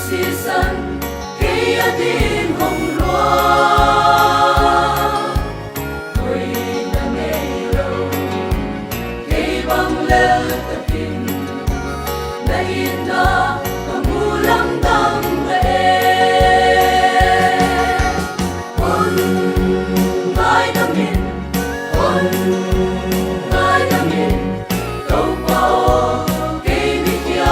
season kia tin hồng loa tôi đã nghe lâu khi băng lên tập tin đây là kamulang tang về on mai đam in on mai đam in đâu bao khi biết kia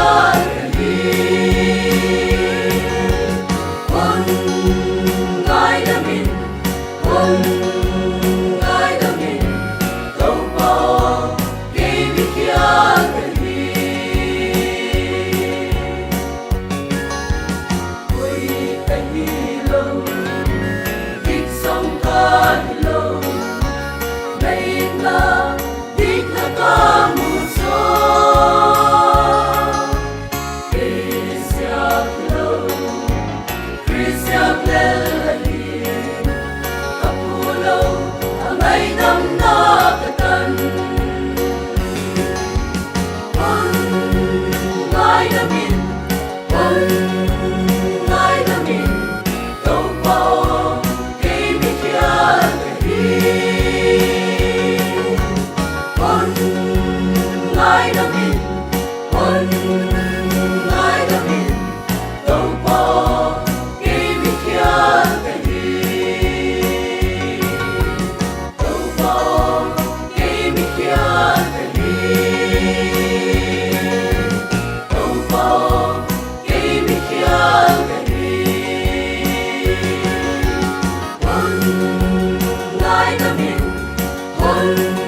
Hãy subscribe cho kênh Ghiền Mì Gõ để không bỏ lỡ